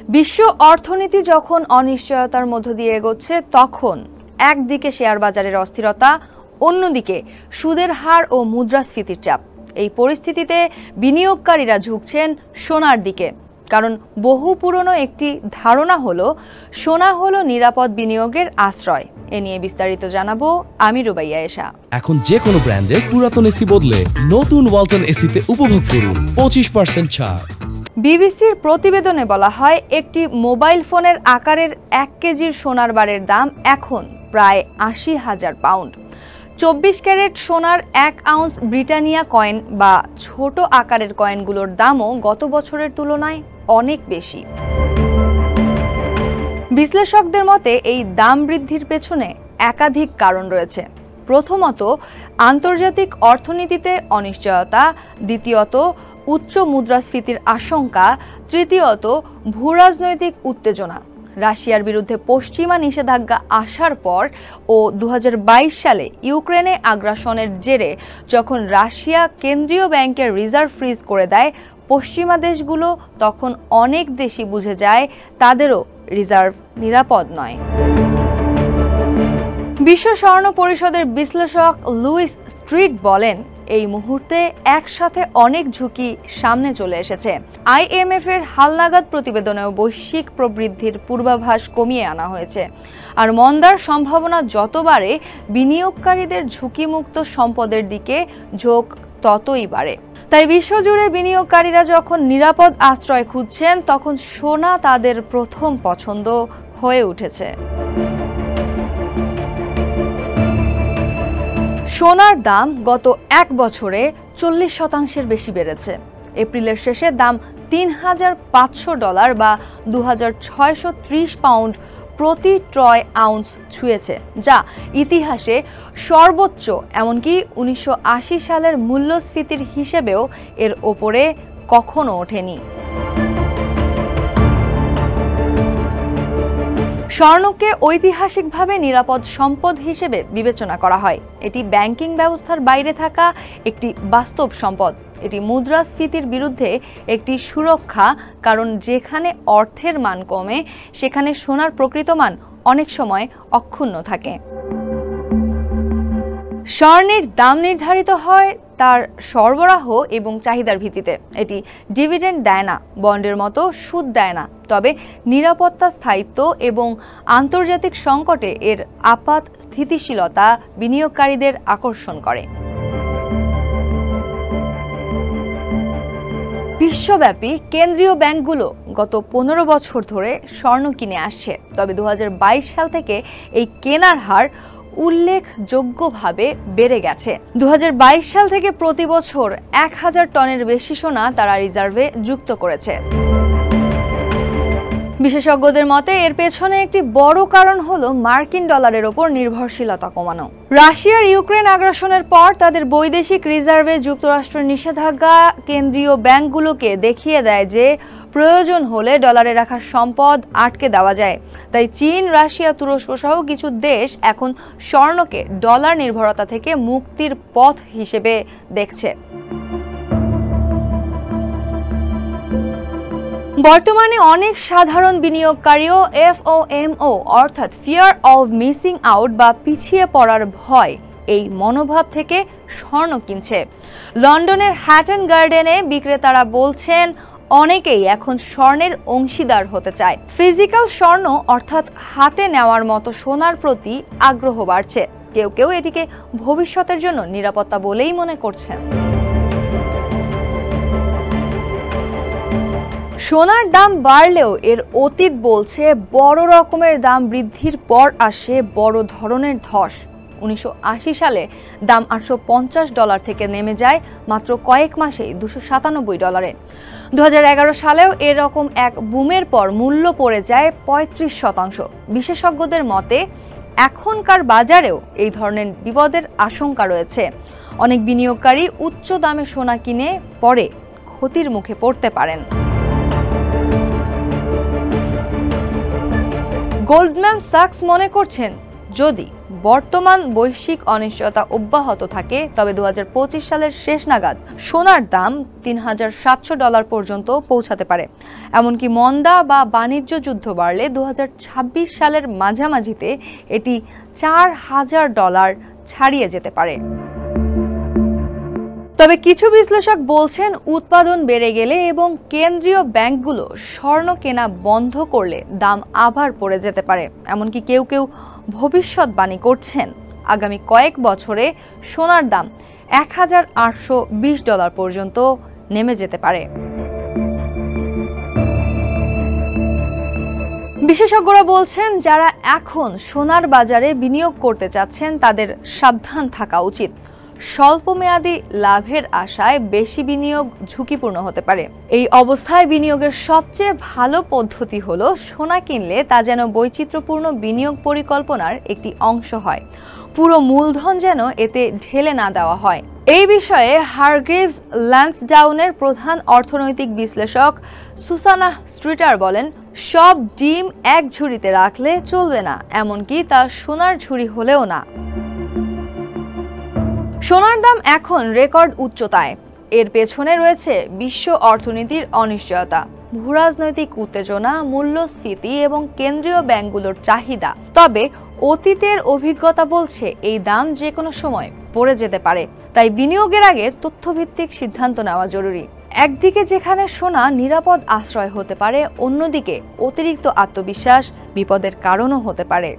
বিশ্ব অর্থনীতি যখন অনিশ্চয়তার মধ্য দিয়ে এগোচ্ছে তখন একদিকে শেয়ার বাজারের অস্থিরতা, অন্যদিকে সুদের হার ও মুদ্রাস্ফীতির চাপ। এই পরিস্থিতিতে বিনিয়োগকারীরা ঝুঁকছেন সোনার দিকে, কারণ বহু পুরনো একটি ধারণা হলো সোনা হলো নিরাপদ বিনিয়োগের আশ্রয়। এ নিয়ে বিস্তারিত জানাবো আমি রুবাইয়া এশা। এখন যে কোনো ব্র্যান্ডের পুরাতন এসি বদলে নতুন ওয়ালটন এসিতে উপভোগ করুন 25% ছাড়। বিবিসির প্রতিবেদনে বলা হয়, একটি মোবাইল ফোনের আকারের 1 কেজির সোনার বারের দাম এখন প্রায় 80,000 পাউন্ড। 24 ক্যারেট সোনার 1 আউন্স ব্রিটানিয়া কয়েন বা ছোট আকারের কয়েনগুলোর দামও গত বছরের তুলনায় অনেক বেশি। বিশ্লেষকদের মতে এই দাম বৃদ্ধির পেছনে একাধিক কারণ রয়েছে। প্রথমত, আন্তর্জাতিক অর্থনীতিতে অনিশ্চয়তা, দ্বিতীয়ত উচ্চ মুদ্রাস্ফীতির আশঙ্কা, তৃতীয়ত ভূরাজনৈতিক উত্তেজনা। রাশিয়ার বিরুদ্ধে পশ্চিমা নিষেধাজ্ঞা আসার পর ও 2022 সালে ইউক্রেনে আগ্রাসনের জেরে যখন রাশিয়া কেন্দ্রীয় ব্যাংকের রিজার্ভ ফ্রিজ করে দেয়, পশ্চিমা দেশগুলো তখন অনেক দেশই বুঝে যায় তাদেরও রিজার্ভ নিরাপদ নয়। বিশ্ব স্বর্ণ পরিষদের বিশ্লেষক লুইস স্ট্রিট বলেন, এই মুহূর্তে একসাথে অনেক ঝুঁকি সামনে চলে এসেছে। IMF এর হালনাগাদ প্রতিবেদনেও বৈশ্বিক প্রবৃদ্ধির পূর্বাভাস কমিয়ে আনা হয়েছে। আর মন্দার সম্ভাবনা যত বাড়ে, বিনিয়োগকারীদের ঝুঁকিমুক্ত সম্পদের দিকে ঝোঁক ততই বাড়ে। তাই বিশ্বজুড়ে বিনিয়োগকারীরা যখন নিরাপদ আশ্রয় খুঁজছেন, তখন সোনা তাদের প্রথম পছন্দ হয়ে উঠেছে। সোনার দাম গত 1 বছরে 40% বেশি বেড়েছে। এপ্রিলের শেষে দাম $3,500 বা 2,630 পাউন্ড প্রতি ট্রয় আউন্স ছুঁয়েছে, যা ইতিহাসে সর্বোচ্চ। এমনকি 1980 সালের মূল্যস্ফীতির হিসেবেও এর ওপরে কখনো ওঠেনি। স্বর্ণকে ঐতিহাসিকভাবে নিরাপদ সম্পদ হিসেবে বিবেচনা করা হয়। এটি ব্যাংকিং ব্যবস্থার বাইরে থাকা একটি বাস্তব সম্পদ। এটি মুদ্রাস্ফীতির বিরুদ্ধে একটি সুরক্ষা, কারণ যেখানে অর্থের মান কমে সেখানে সোনার প্রকৃত মান অনেক সময় অক্ষুণ্ণ থাকে। স্বর্ণের দাম নির্ধারিত হয় তার সরবরাহ এবং চাহিদার ভিত্তিতে। এটি ডিভিডেন্ড দেয় না, বন্ডের মতো সুদ দেয় না, তবে নিরাপত্তা, স্থায়িত্ব এবং আন্তর্জাতিক সংকটে এর আপাত স্থিতিশীলতা বিনিয়োগকারীদের আকর্ষণ করে। বিশ্বব্যাপী কেন্দ্রীয় ব্যাংকগুলো গত 15 বছর ধরে স্বর্ণ কিনে আসছে, তবে 2022 সাল থেকে এই কেনার হার উল্লেখযোগ্যভাবে বেড়ে গেছে। 2022 সাল থেকে প্রতি বছর 1000 টনের বেশি সোনা তারা রিজার্ভে যুক্ত করেছে। বিশেষজ্ঞদের মতে এর পেছনে একটি বড় কারণ হলো মার্কিন ডলারের ওপর নির্ভরশীলতা কমানো। রাশিয়ার ইউক্রেন আগ্রাসনের পর তাদের বৈদেশিক রিজার্ভে যুক্তরাষ্ট্রের নিষেধাজ্ঞা কেন্দ্রীয় ব্যাংকগুলোকে দেখিয়ে দেয় যে প্রয়োজন হলে ডলারে রাখা সম্পদ আটকে দেওয়া যায়। তাই চীন, রাশিয়া, তুরস্ক সহ কিছু দেশ এখন স্বর্ণকে ডলার নির্ভরতা থেকে মুক্তির পথ হিসেবে দেখছে। বর্তমানে অনেক সাধারণ বিনিয়োগকারীও FOMO অর্থাৎ ফিয়ার অফ মিসিং আউট বা পিছিয়ে পড়ার ভয়, এই মনোভাব থেকে স্বর্ণ কিনছে। লন্ডনের হ্যাটন গার্ডেনে বিক্রেতারা বলছেন, অনেকেই এখন স্বর্ণের অংশীদার হতে চায়। ফিজিক্যাল স্বর্ণ অর্থাৎ হাতে নেওয়ার মতো সোনার প্রতি আগ্রহ বাড়ছে। কেউ কেউ এটিকে ভবিষ্যতের জন্য নিরাপত্তা বলেই মনে করছেন। সোনার দাম বাড়লেও এর অতীত বলছে বড় রকমের দাম বৃদ্ধির পর আসে বড় ধরনের ধস। 1980 সালে দাম $850 থেকে নেমে যায় মাত্র কয়েক মাসেই $297। 2011 সালেও এরকম এক বুমের পর মূল্য পড়ে যায় 35%। বিশেষজ্ঞদের মতে এখনকার বাজারেও এই ধরনের বিপদের আশঙ্কা রয়েছে। অনেক বিনিয়োগকারী উচ্চ দামে সোনা কিনে পরে ক্ষতির মুখে পড়তে পারেন। গোল্ডম্যান স্যাক্স মনে করছেন, যদি বর্তমান বৈশ্বিক অনিশ্চয়তা অব্যাহত থাকে, তবে 2025 সালের শেষ নাগাদ সোনার দাম $3,700 পর্যন্ত পৌঁছাতে পারে। এমনকি মন্দা বা বাণিজ্য যুদ্ধ বাড়লে 2026 সালের মাঝামাঝিতে এটি $4,000 ছাড়িয়ে যেতে পারে। তবে কিছু বিশ্লেষক বলছেন, উৎপাদন বেড়ে গেলে এবং কেন্দ্রীয় ব্যাংকগুলো স্বর্ণ কেনা বন্ধ করলে দাম আবার পড়ে যেতে পারে। এমনকি কেউ কেউ ভবিষ্যৎবাণী করছেন আগামী কয়েক বছরে সোনার দাম $1,820 পর্যন্ত নেমে যেতে পারে। বিশেষজ্ঞরা বলছেন, যারা এখন সোনার বাজারে বিনিয়োগ করতে চাচ্ছেন তাদের সাবধান থাকা উচিত। স্বল্পমেয়াদী লাভের আশায় বেশি বিনিয়োগ ঝুঁকিপূর্ণ হতে পারে। এই অবস্থায় বিনিয়োগের সবচেয়ে ভালো পদ্ধতি হলো সোনা কিনলে তা যেন বৈচিত্র্যপূর্ণ বিনিয়োগ পরিকল্পনার একটি অংশ হয়, পুরো মূলধন যেন এতে ঢেলে না দেওয়া হয়। এই বিষয়ে হারগ্রিভস ল্যান্সডাউনের প্রধান অর্থনৈতিক বিশ্লেষক সুসানা স্ট্রিটার বলেন, সব ডিম এক ঝুড়িতে রাখলে চলবে না, এমনকি তা সোনার ঝুড়ি হলেও না। সোনার দাম এখন রেকর্ড উচ্চতায়। এর পেছনে রয়েছে বিশ্ব অর্থনীতির অনিশ্চয়তা, ভূরাজনৈতিক উত্তেজনা, মূল্যস্ফীতি এবং কেন্দ্রীয় ব্যাংকগুলোর চাহিদা। তবে অতীতের অভিজ্ঞতা বলছে এই দাম যে কোনো সময় পড়ে যেতে পারে। তাই বিনিয়োগের আগে তথ্যভিত্তিক সিদ্ধান্ত নেওয়া জরুরি। একদিকে যেখানে সোনা নিরাপদ আশ্রয় হতে পারে, অন্যদিকে অতিরিক্ত আত্মবিশ্বাস বিপদের কারণও হতে পারে।